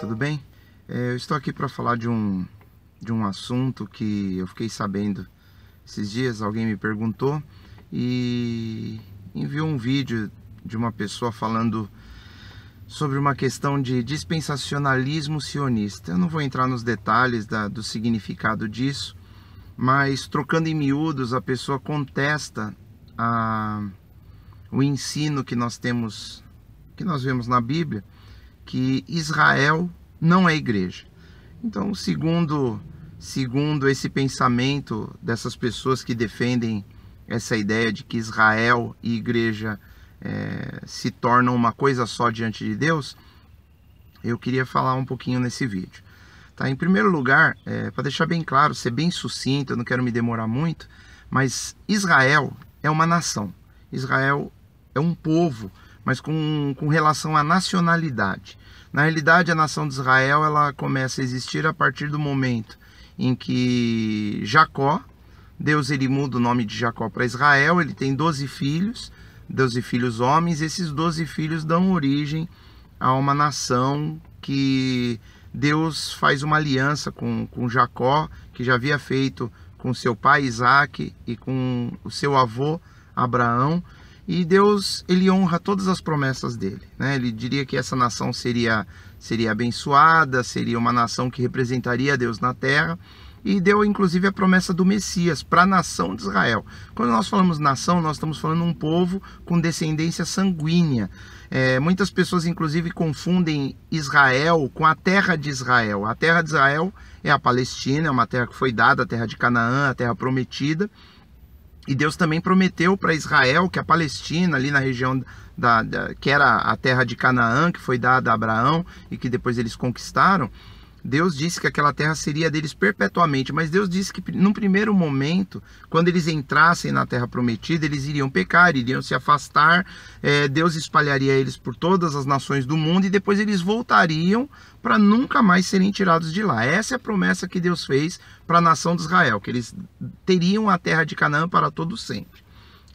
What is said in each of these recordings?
tudo bem? Eu estou aqui para falar de um assunto que eu fiquei sabendo esses dias. Alguém me perguntou e enviou um vídeo de uma pessoa falando sobre uma questão de dispensacionalismo sionista. Eu não vou entrar nos detalhes do significado disso, mas trocando em miúdos, a pessoa contesta o ensino que nós temos, que nós vemos na Bíblia, que Israel não é igreja. Então, segundo esse pensamento dessas pessoas que defendem essa ideia de que Israel e igreja se tornam uma coisa só diante de Deus, eu queria falar um pouquinho nesse vídeo. Tá? Em primeiro lugar, para deixar bem claro, ser bem sucinto, eu não quero me demorar muito, mas Israel é uma nação. Israel é um povo, mas com relação à nacionalidade. Na realidade, a nação de Israel ela começa a existir a partir do momento em que Jacó, Deus ele muda o nome de Jacó para Israel, ele tem 12 filhos homens, esses 12 filhos dão origem a uma nação que Deus faz uma aliança com Jacó, que já havia feito com seu pai Isaac e com o seu avô Abraão. E Deus, ele honra todas as promessas dele, né? Ele diria que essa nação seria abençoada, seria uma nação que representaria Deus na terra, e deu inclusive a promessa do Messias para a nação de Israel. Quando nós falamos nação, nós estamos falando um povo com descendência sanguínea. Muitas pessoas inclusive confundem Israel com a terra de Israel. A terra de Israel é a Palestina, é uma terra que foi dada, a terra de Canaã, a terra prometida. E Deus também prometeu para Israel que a Palestina, ali na região que era a terra de Canaã, que foi dada a Abraão e que depois eles conquistaram, Deus disse que aquela terra seria deles perpetuamente. Mas Deus disse que num primeiro momento, quando eles entrassem na terra prometida, eles iriam pecar, iriam se afastar, Deus espalharia eles por todas as nações do mundo e depois eles voltariam para nunca mais serem tirados de lá. Essa é a promessa que Deus fez para a nação de Israel, que eles teriam a terra de Canaã para todo sempre.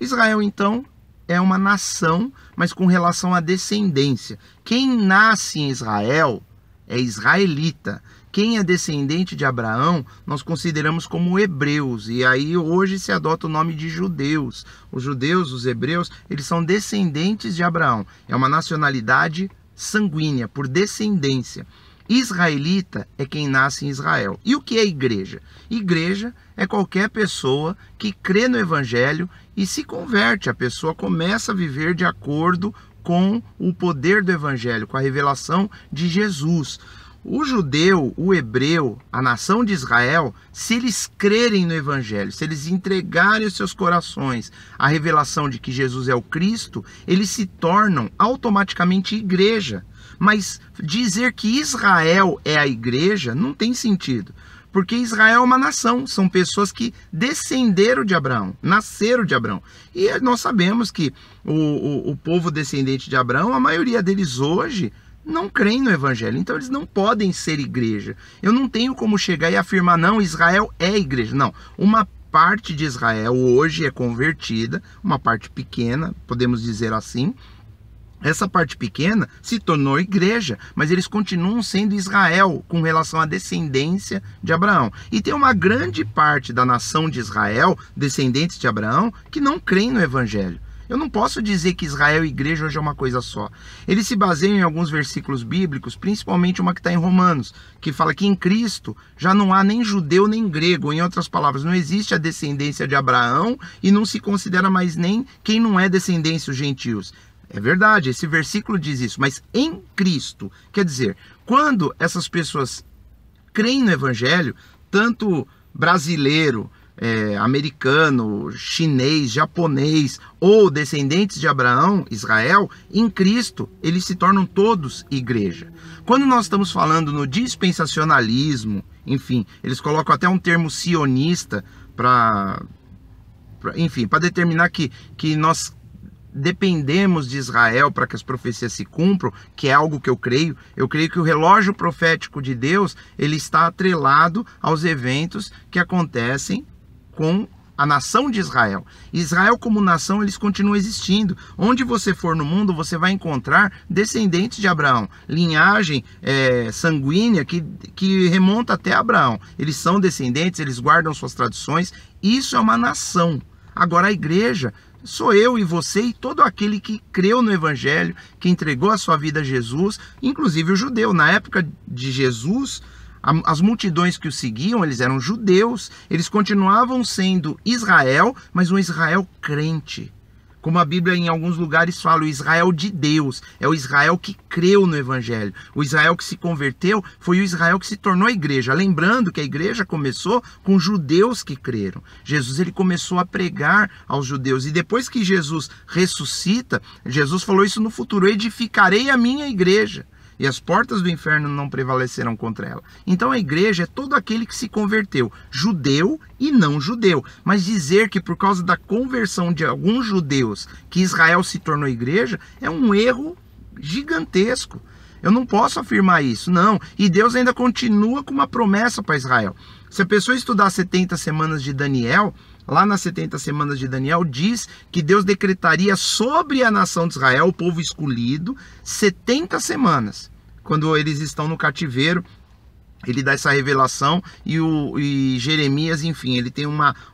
Israel, então, é uma nação, mas com relação à descendência. Quem nasce em Israel é israelita. Quem é descendente de Abraão, nós consideramos como hebreus, e aí hoje se adota o nome de judeus. Os judeus, os hebreus, eles são descendentes de Abraão. É uma nacionalidade sanguínea, por descendência. Israelita é quem nasce em Israel. E o que é igreja? Igreja é qualquer pessoa que crê no evangelho e se converte. A pessoa começa a viver de acordo com o poder do evangelho, com a revelação de Jesus. O judeu, o hebreu, a nação de Israel, se eles crerem no evangelho, se eles entregarem os seus corações à revelação de que Jesus é o Cristo, eles se tornam automaticamente igreja. Mas dizer que Israel é a igreja não tem sentido, porque Israel é uma nação, são pessoas que descenderam de Abraão, nasceram de Abraão. E nós sabemos que o povo descendente de Abraão, a maioria deles hoje não creem no evangelho, então eles não podem ser igreja. Eu não tenho como chegar e afirmar, não, Israel é igreja. Não, uma parte de Israel hoje é convertida, uma parte pequena, podemos dizer assim. Essa parte pequena se tornou igreja, mas eles continuam sendo Israel com relação à descendência de Abraão. E tem uma grande parte da nação de Israel, descendentes de Abraão, que não creem no evangelho. Eu não posso dizer que Israel e igreja hoje é uma coisa só. Eles se baseiam em alguns versículos bíblicos, principalmente uma que está em Romanos, que fala que em Cristo já não há nem judeu nem grego. Em outras palavras, não existe a descendência de Abraão e não se considera mais nem quem não é descendência, os gentios. É verdade, esse versículo diz isso, mas em Cristo, quer dizer, quando essas pessoas creem no evangelho, tanto brasileiro, americano, chinês, japonês ou descendentes de Abraão, Israel, em Cristo, eles se tornam todos igreja. Quando nós estamos falando no dispensacionalismo, enfim, eles colocam até um termo sionista para determinar que nós dependemos de Israel para que as profecias se cumpram, que é algo que eu creio. Eu creio que o relógio profético de Deus, ele está atrelado aos eventos que acontecem com a nação de Israel. Israel como nação, eles continuam existindo. Onde você for no mundo, você vai encontrar descendentes de Abraão, linhagem sanguínea que remonta até Abraão. Eles são descendentes, eles guardam suas tradições. Isso é uma nação. Agora a igreja sou eu e você e todo aquele que creu no Evangelho, que entregou a sua vida a Jesus, inclusive o judeu. Na época de Jesus, as multidões que o seguiam, eles eram judeus, eles continuavam sendo Israel, mas um Israel crente. Como a Bíblia em alguns lugares fala, o Israel de Deus, é o Israel que creu no Evangelho. O Israel que se converteu foi o Israel que se tornou igreja. Lembrando que a igreja começou com judeus que creram. Jesus ele começou a pregar aos judeus. E depois que Jesus ressuscita, Jesus falou isso no futuro: edificarei a minha igreja, e as portas do inferno não prevalecerão contra ela. Então a igreja é todo aquele que se converteu, judeu e não judeu. Mas dizer que por causa da conversão de alguns judeus que Israel se tornou igreja é um erro gigantesco. Eu não posso afirmar isso, não. E Deus ainda continua com uma promessa para Israel. Se a pessoa estudar 70 semanas de Daniel, lá nas 70 semanas de Daniel, diz que Deus decretaria sobre a nação de Israel, o povo escolhido, 70 semanas. Quando eles estão no cativeiro, ele dá essa revelação e Jeremias, enfim, ele tem uma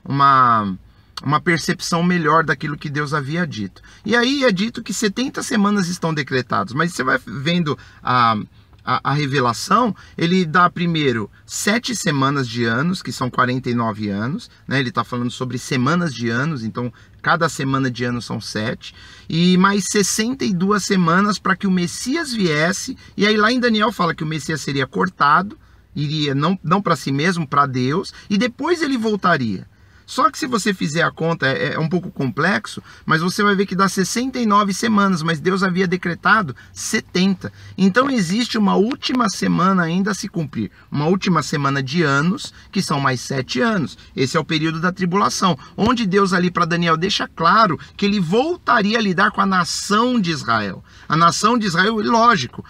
percepção melhor daquilo que Deus havia dito. E aí é dito que 70 semanas estão decretadas, mas você vai vendo a revelação, ele dá primeiro 7 semanas de anos, que são 49 anos, né? Ele está falando sobre semanas de anos, então cada semana de ano são 7, e mais 62 semanas para que o Messias viesse. E aí lá em Daniel fala que o Messias seria cortado, iria não para si mesmo, para Deus, e depois ele voltaria. Só que se você fizer a conta, é um pouco complexo, mas você vai ver que dá 69 semanas, mas Deus havia decretado 70. Então existe uma última semana ainda a se cumprir, uma última semana de anos, que são mais 7 anos. Esse é o período da tribulação, onde Deus ali para Daniel deixa claro que ele voltaria a lidar com a nação de Israel. A nação de Israel, lógico,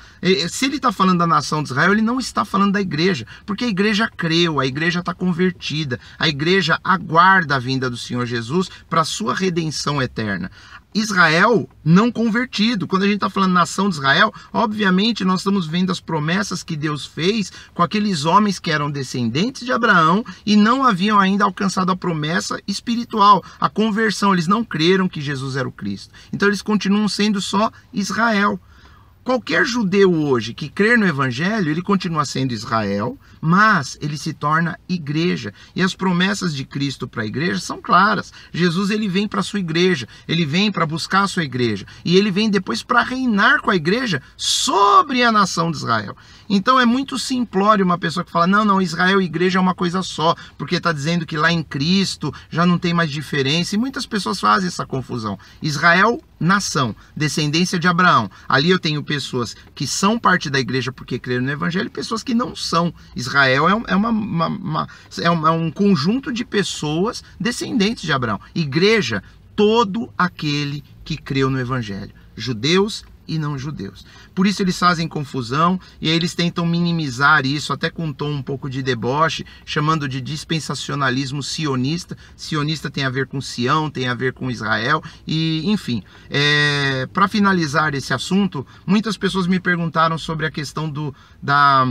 se ele está falando da nação de Israel, ele não está falando da igreja, porque a igreja creu, a igreja está convertida, a igreja aguarda a vinda do Senhor Jesus para a sua redenção eterna. Israel não convertido. Quando a gente está falando nação de Israel, obviamente nós estamos vendo as promessas que Deus fez com aqueles homens que eram descendentes de Abraão e não haviam ainda alcançado a promessa espiritual, a conversão. Eles não creram que Jesus era o Cristo. Então eles continuam sendo só Israel. Qualquer judeu hoje que crer no Evangelho, ele continua sendo Israel, mas ele se torna igreja. E as promessas de Cristo para a igreja são claras. Jesus ele vem para a sua igreja, ele vem para buscar a sua igreja. E ele vem depois para reinar com a igreja sobre a nação de Israel. Então é muito simplório uma pessoa que fala, não, Israel e igreja é uma coisa só, porque está dizendo que lá em Cristo já não tem mais diferença. E muitas pessoas fazem essa confusão. Israel, nação, descendência de Abraão. Ali eu tenho pessoas que são parte da igreja porque creram no Evangelho e pessoas que não são. Israel é um conjunto de pessoas descendentes de Abraão. Igreja, todo aquele que creu no Evangelho. Judeus e não judeus. Por isso eles fazem confusão e aí eles tentam minimizar isso, até com um tom um pouco de deboche, chamando de dispensacionalismo sionista. Sionista tem a ver com Sião, tem a ver com Israel e, enfim. Para finalizar esse assunto, muitas pessoas me perguntaram sobre a questão da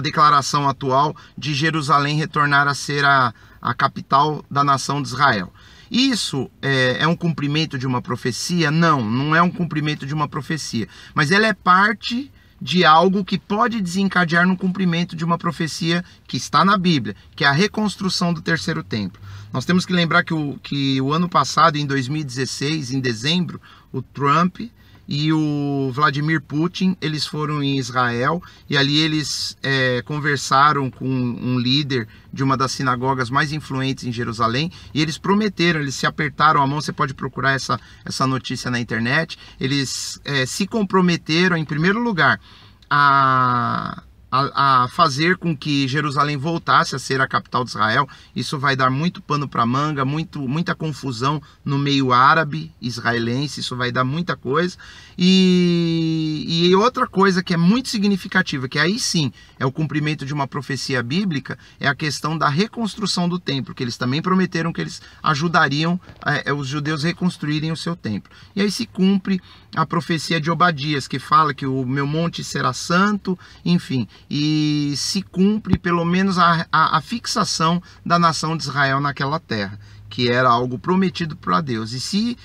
declaração atual de Jerusalém retornar a ser a capital da nação de Israel. Isso é um cumprimento de uma profecia? Não é um cumprimento de uma profecia, mas ela é parte de algo que pode desencadear no cumprimento de uma profecia que está na Bíblia, que é a reconstrução do terceiro templo. Nós temos que lembrar que o ano passado, em 2016, em dezembro, o Trump e o Vladimir Putin, eles foram em Israel e ali eles conversaram com um líder de uma das sinagogas mais influentes em Jerusalém e eles prometeram, eles se apertaram a mão, você pode procurar essa notícia na internet, eles se comprometeram, em primeiro lugar, a a fazer com que Jerusalém voltasse a ser a capital de Israel. Isso vai dar muito pano para manga, muita confusão no meio árabe israelense, isso vai dar muita coisa. E outra coisa que é muito significativa, que aí sim é o cumprimento de uma profecia bíblica, é a questão da reconstrução do templo, que eles também prometeram que eles ajudariam os judeus reconstruírem o seu templo. E aí se cumpre a profecia de Obadias, que fala que o meu monte será santo, enfim, e se cumpre pelo menos a fixação da nação de Israel naquela terra, que era algo prometido por Deus. E se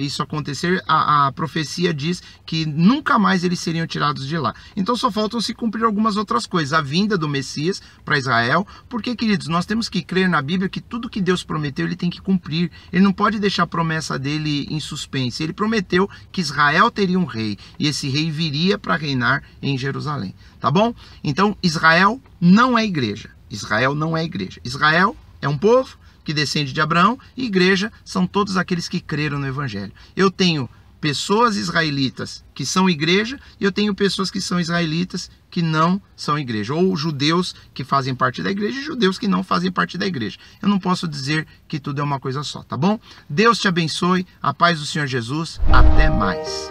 isso acontecer, a profecia diz que nunca mais eles seriam tirados de lá. Então só faltam se cumprir algumas outras coisas. A vinda do Messias para Israel, porque, queridos, nós temos que crer na Bíblia que tudo que Deus prometeu, ele tem que cumprir. Ele não pode deixar a promessa dele em suspense. Ele prometeu que Israel teria um rei, e esse rei viria para reinar em Jerusalém. Tá bom? Então, Israel não é igreja. Israel não é igreja. Israel é um povo que descende de Abraão, e igreja são todos aqueles que creram no Evangelho. Eu tenho pessoas israelitas que são igreja, e eu tenho pessoas que são israelitas que não são igreja, ou judeus que fazem parte da igreja e judeus que não fazem parte da igreja. Eu não posso dizer que tudo é uma coisa só, tá bom? Deus te abençoe, a paz do Senhor Jesus, até mais.